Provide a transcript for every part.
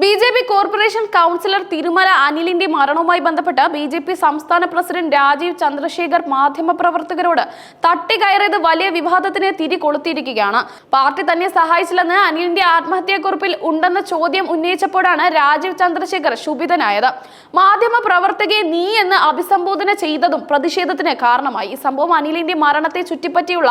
BJP corporation councillor Thirumala അനിലിന്റെ മരണവുമായി ബന്ധപ്പെട്ട് BJP സംസ്ഥാന പ്രസിഡന്റ് രാജീവ് ചന്ദ്രശേഖർ മാധ്യമപ്രവർത്തകരോട് തട്ടിക്കയറിയത് വലിയ വിവാദത്തിന് തിരികൊളുത്തിയിരിക്കുകയാണ്. പാർട്ടി തന്നെ സഹായിച്ചില്ലെന്ന് അനിലിന്റെ ആത്മഹത്യാക്കുറിപ്പിൽ ഉണ്ടെന്ന ചോദ്യം ഉന്നയിച്ചപ്പോഴാണ് രാജീവ് ചന്ദ്രശേഖർ ക്ഷുഭിതനായത്. മാധ്യമപ്രവർത്തകയെ നീ എന്ന് അഭിസംബോധന ചെയ്തതും പ്രതിഷേധത്തിന് കാരണമായി. ഈ സംഭവം അനിലിന്റെ മരണത്തെ ചുറ്റിപ്പറ്റിയുള്ള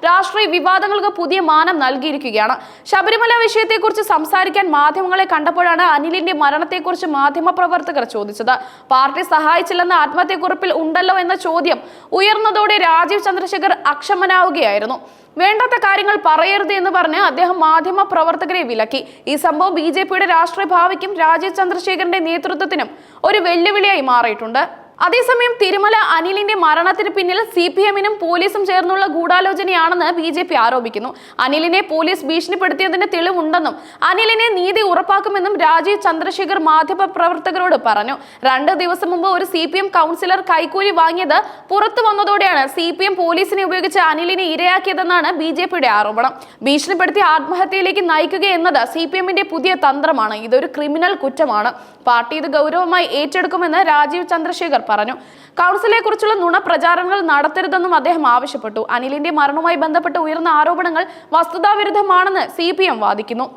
രാഷ്ട്രീയ വിവാദങ്ങൾക്ക് പുതിയ മാനം നൽകിയിരിക്കുകയാണ്. ശബരിമല വിഷയത്തെക്കുറിച്ച് സംസാരിക്കാൻ മാധ്യമങ്ങളെ കണ്ടപ്പോഴാണ് അനിലിന്റെ മരണത്തെക്കുറിച്ച് മാധ്യമപ്രവർത്തകർ ചോദിച്ചത്. പാർട്ടി സഹായിച്ചില്ലെന്ന ആത്മഹത്യാക്കുറിപ്പിൽ ഉണ്ടല്ലോ എന്ന ചോദ്യം ഉയർന്നതോടെ രാജീവ് ചന്ദ്രശേഖർ അക്ഷമനാവുകയായിരുന്നു. വേണ്ടാത്ത കാര്യങ്ങൾ പറയരുത് എന്ന് പറഞ്ഞ് അദ്ദേഹം മാധ്യമ പ്രവർത്തകരെ വിലക്കി. ഈ സംഭവം ബി.ജെ.പിയുടെ രാഷ്ട്രീയ ഭാവിക്കും രാജീവ് ചന്ദ്രശേഖറിന്റെ നേതൃത്വത്തിനും ഒരു വെല്ലുവിളിയായി മാറിയിട്ടുണ്ട്. അതേസമയം തിരുമല അനിലിന്റെ മരണത്തിന് പിന്നിൽ CPM-നും പോലീസും ചേർന്നുള്ള ഗൂഢാലോചനയാണെന്ന് ബി.ജെ.പി ആരോപിക്കുന്നു. അനിലിനെ പോലീസ് ഭീഷണിപ്പെടുത്തിയതിന്റെ തെളിവുണ്ടെന്നും അനിലിനെ നീതി ഉറപ്പാക്കുമെന്നും രാജീവ് ചന്ദ്രശേഖർ മാധ്യമപ്രവർത്തകരോട് പറഞ്ഞു. 2 ദിവസം മുമ്പ് ഒരു CPM കൗൺസിലർ കൈക്കൂലി വാങ്ങിയത് പുറത്തു വന്നതോടെയാണ് CPM പോലീസിനെ ഉപയോഗിച്ച് അനിലിനെ ഇരയാക്കിയതെന്നാണ് ബി.ജെ.പിയുടെ ആരോപണം. ഭീഷണിപ്പെടുത്തി ആത്മഹത്യയിലേക്ക് നയിക്കുക എന്നത് CPM-ന്റെ പുതിയ തന്ത്രമാണ്. ഇതൊരു ക്രിമിനൽ കുറ്റമാണ്. പാർട്ടി ഇത് ഗൗരവമായി ഏറ്റെടുക്കുമെന്ന് രാജീവ് ചന്ദ്രശേഖർ പറഞ്ഞു. കൗൺസിലെ കുറിച്ചുള്ള നുണ പ്രചാരണങ്ങൾ നടത്തരുതെന്നും അദ്ദേഹം ആവശ്യപ്പെട്ടു. അനിലിന്റെ മരണവുമായി ബന്ധപ്പെട്ട് ഉയർന്ന ആരോപണങ്ങൾ വസ്തുതാവിരുദ്ധമാണെന്ന് CPM വാദിക്കുന്നു.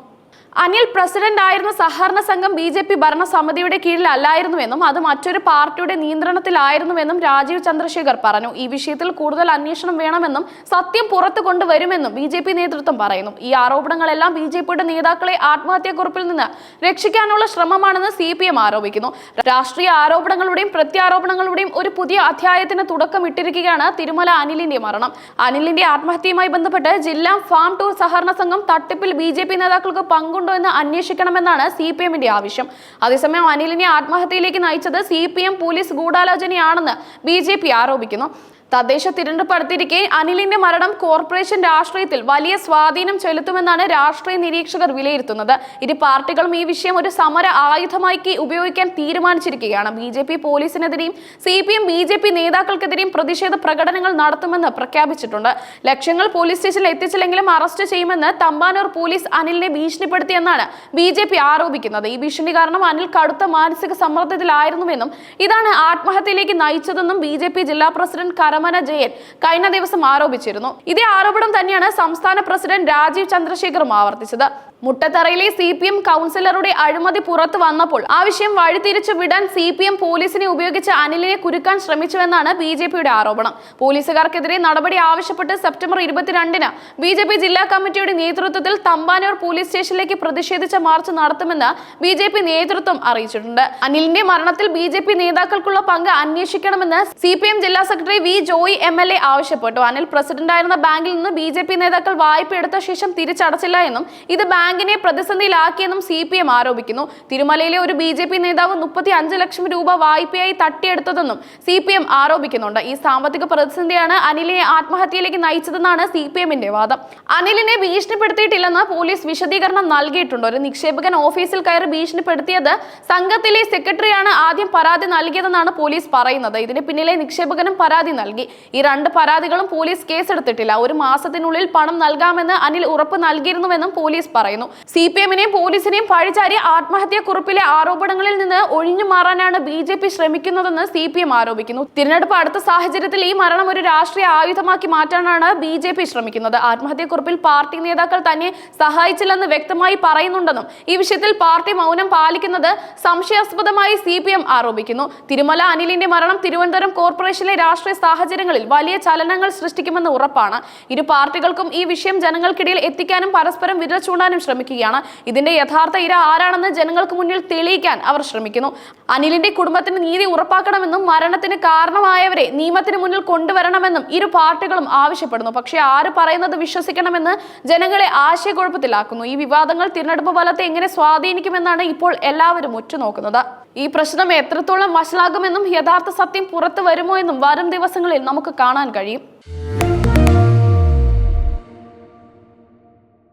അനിൽ പ്രസിഡന്റ് ആയിരുന്ന സഹകരണ സംഘം ബി.ജെ.പി ഭരണസമിതിയുടെ കീഴിലല്ലായിരുന്നുവെന്നും അത് മറ്റൊരു പാർട്ടിയുടെ നിയന്ത്രണത്തിലായിരുന്നുവെന്നും രാജീവ് ചന്ദ്രശേഖർ പറഞ്ഞു. ഈ വിഷയത്തിൽ കൂടുതൽ അന്വേഷണം വേണമെന്നും സത്യം പുറത്തു കൊണ്ടുവരുമെന്നും ബി.ജെ.പി നേതൃത്വം പറയുന്നു. ഈ ആരോപണങ്ങളെല്ലാം ബി.ജെ.പിയുടെ നേതാക്കളെ ആത്മഹത്യാക്കുറിപ്പിൽ നിന്ന് രക്ഷിക്കാനുള്ള ശ്രമമാണെന്ന് CPM ആരോപിക്കുന്നു. രാഷ്ട്രീയ ആരോപണങ്ങളുടെയും പ്രത്യാരോപണങ്ങളുടെയും ഒരു പുതിയ അധ്യായത്തിന് തുടക്കമിട്ടിരിക്കുകയാണ് തിരുമല അനിലിന്റെ മരണം. അനിലിന്റെ ആത്മഹത്യയുമായി ബന്ധപ്പെട്ട് ജില്ലാ ഫാം ടൂർ സഹകരണ സംഘം തട്ടിപ്പിൽ ബി.ജെ.പി നേതാക്കൾക്ക് പങ്കുണ്ടോ എന്ന് അന്വേഷിക്കണമെന്നാണ് CPM-ന്റെ ആവശ്യം. അതേസമയം അനിലിനെ ആത്മഹത്യയിലേക്ക് നയിച്ചത് CPM പോലീസ് ഗൂഢാലോചനയാണെന്ന് ബി.ജെ.പി ആരോപിക്കുന്നു. തദ്ദേശ തിരഞ്ഞെടുപ്പ് അടുത്തിരിക്കെ അനിലിന്റെ മരണം കോർപ്പറേഷൻ രാഷ്ട്രീയത്തിൽ വലിയ സ്വാധീനം ചെലുത്തുമെന്നാണ് രാഷ്ട്രീയ നിരീക്ഷകർ വിലയിരുത്തുന്നത്. ഇരു പാർട്ടികളും ഈ വിഷയം ഒരു സമര ആയുധമാക്കി ഉപയോഗിക്കാൻ തീരുമാനിച്ചിരിക്കുകയാണ്. ബി.ജെ.പി പോലീസിനെതിരെയും CPM ബി.ജെ.പി നേതാക്കൾക്കെതിരെയും പ്രതിഷേധ പ്രകടനങ്ങൾ നടത്തുമെന്ന് പ്രഖ്യാപിച്ചിട്ടുണ്ട്. ലക്ഷ്യങ്ങൾ പോലീസ് സ്റ്റേഷനിൽ എത്തിച്ചില്ലെങ്കിലും അറസ്റ്റ് ചെയ്യുമെന്ന് തമ്പാനൂർ പോലീസ് അനിലിനെ ഭീഷണിപ്പെടുത്തിയെന്നാണ് ബി.ജെ.പി ആരോപിക്കുന്നത്. ഈ ഭീഷണി കാരണം അനിൽ കടുത്ത മാനസിക സമ്മർദ്ദത്തിലായിരുന്നുവെന്നും ഇതാണ് ആത്മഹത്യയിലേക്ക് നയിച്ചതെന്നും ബി.ജെ.പി ജില്ലാ പ്രസിഡന്റ് കരമന ജയൻ കഴിഞ്ഞ ദിവസം ആരോപിച്ചിരുന്നു. ഇതേ ആരോപണം തന്നെയാണ് സംസ്ഥാന പ്രസിഡന്റ് രാജീവ് ചന്ദ്രശേഖറും ആവർത്തിച്ചത്. മുട്ടത്തറയിലെ CPM കൗൺസിലറുടെ അഴിമതി പുറത്തു വന്നപ്പോൾ ആ വിഷയം വഴിതിരിച്ചു വിടാൻ CPM പോലീസിനെ ഉപയോഗിച്ച് അനിലിനെ കുരുക്കാൻ ശ്രമിച്ചുവെന്നാണ് ബി.ജെ.പിയുടെ ആരോപണം. പോലീസുകാർക്കെതിരെ നടപടി ആവശ്യപ്പെട്ട് സെപ്റ്റംബർ 22-ന് ബി.ജെ.പി ജില്ലാ കമ്മിറ്റിയുടെ നേതൃത്വത്തിൽ തമ്പാനൂർ പോലീസ് സ്റ്റേഷനിലേക്ക് പ്രതിഷേധിച്ച മാർച്ച് നടത്തുമെന്ന് ബി.ജെ.പി നേതൃത്വം അറിയിച്ചിട്ടുണ്ട്. അനിലിന്റെ മരണത്തിൽ ബി.ജെ.പി നേതാക്കൾക്കുള്ള പങ്ക് അന്വേഷിക്കണമെന്ന് CPM ജില്ലാ സെക്രട്ടറി വി ജോയി MLA ആവശ്യപ്പെട്ടു. അനിൽ പ്രസിഡന്റായിരുന്ന ബാങ്കിൽ നിന്ന് ബി.ജെ.പി നേതാക്കൾ വായ്പ എടുത്ത ശേഷം തിരിച്ചടച്ചില്ല എന്നും ഇത് ബാങ്കിനെ പ്രതിസന്ധിയിലാക്കിയെന്നും CPM ആരോപിക്കുന്നു. തിരുമലയിലെ ഒരു ബി.ജെ.പി നേതാവ് 35 ലക്ഷം രൂപ വായ്പയായി തട്ടിയെടുത്തതെന്നും CPM ആരോപിക്കുന്നുണ്ട്. ഈ സാമ്പത്തിക പ്രതിസന്ധിയാണ് അനിലിനെ ആത്മഹത്യയിലേക്ക് നയിച്ചതെന്നാണ് CPM-ന്റെ വാദം. അനിലിനെ ഭീഷണിപ്പെടുത്തിയിട്ടില്ലെന്ന് പോലീസ് വിശദീകരണം നൽകിയിട്ടുണ്ട്. ഒരു നിക്ഷേപകൻ ഓഫീസിൽ കയറി ഭീഷണിപ്പെടുത്തിയത് സംഘത്തിലെ സെക്രട്ടറിയാണ് ആദ്യം പരാതി നൽകിയതെന്നാണ് പോലീസ് പറയുന്നത്. ഇതിന് പിന്നിലെ നിക്ഷേപകനും പരാതി നൽകി. ഈ 2 പരാതികളും പോലീസ് കേസെടുത്തിട്ടില്ല. 1 മാസത്തിനുള്ളിൽ പണം നൽകാമെന്ന് അനിൽ ഉറപ്പ് നൽകിയിരുന്നുവെന്നും പോലീസ് പറയുന്നു. CPM-നെയും പോലീസിനെയും പഴിചാരി ആത്മഹത്യാക്കുറിപ്പിലെ ആരോപണങ്ങളിൽ നിന്ന് ഒഴിഞ്ഞു മാറാനാണ് ബി.ജെ.പി ശ്രമിക്കുന്നതെന്ന് CPM ആരോപിക്കുന്നു. തിരഞ്ഞെടുപ്പ് അടുത്ത സാഹചര്യത്തിൽ ഈ മരണം ഒരു രാഷ്ട്രീയ ആയുധമാക്കി മാറ്റാനാണ് ബി.ജെ.പി ശ്രമിക്കുന്നത്. ആത്മഹത്യാക്കുറിപ്പിൽ പാർട്ടി നേതാക്കൾ തന്നെ സഹായിച്ചില്ലെന്ന് വ്യക്തമായി പറയുന്നുണ്ടെന്നും ഈ വിഷയത്തിൽ പാർട്ടി മൗനം പാലിക്കുന്നത് സംശയാസ്പദമായി CPM ആരോപിക്കുന്നു. തിരുമല അനിലിന്റെ മരണം തിരുവനന്തപുരം കോർപ്പറേഷനിലെ രാഷ്ട്രീയ സാഹചര്യങ്ങളിൽ വലിയ ചലനങ്ങൾ സൃഷ്ടിക്കുമെന്ന് ഉറപ്പാണ്. ഇരു പാർട്ടികൾക്കും ഈ വിഷയം ജനങ്ങൾക്കിടയിൽ എത്തിക്കാനും പരസ്പരം വിരൽ ചൂണ്ടാനും ശ്രമിക്കുകയാണ്. ഇതിന്റെ യഥാർത്ഥ ഇര ആരാണെന്ന് ജനങ്ങൾക്ക് മുന്നിൽ തെളിയിക്കാൻ അവർ ശ്രമിക്കുന്നു. അനിലിന്റെ കുടുംബത്തിന് നീതി ഉറപ്പാക്കണമെന്നും മരണത്തിന് കാരണമായവരെ നിയമത്തിന് മുന്നിൽ കൊണ്ടുവരണമെന്നും ഇരു പാർട്ടികളും ആവശ്യപ്പെടുന്നു. പക്ഷേ ആര് പറയുന്നത് വിശ്വസിക്കണമെന്ന് ജനങ്ങളെ ആശയക്കുഴപ്പത്തിലാക്കുന്നു. ഈ വിവാദങ്ങൾ തിരഞ്ഞെടുപ്പ് ഫലത്തെ എങ്ങനെ സ്വാധീനിക്കുമെന്നാണ് ഇപ്പോൾ എല്ലാവരും ഉറ്റുനോക്കുന്നത്. ഈ പ്രശ്നം എത്രത്തോളം വഷളാകുമെന്നും യഥാർത്ഥ സത്യം പുറത്തു വരുമോ എന്നും വരും ദിവസങ്ങളിൽ നമുക്ക് കാണാൻ കഴിയും.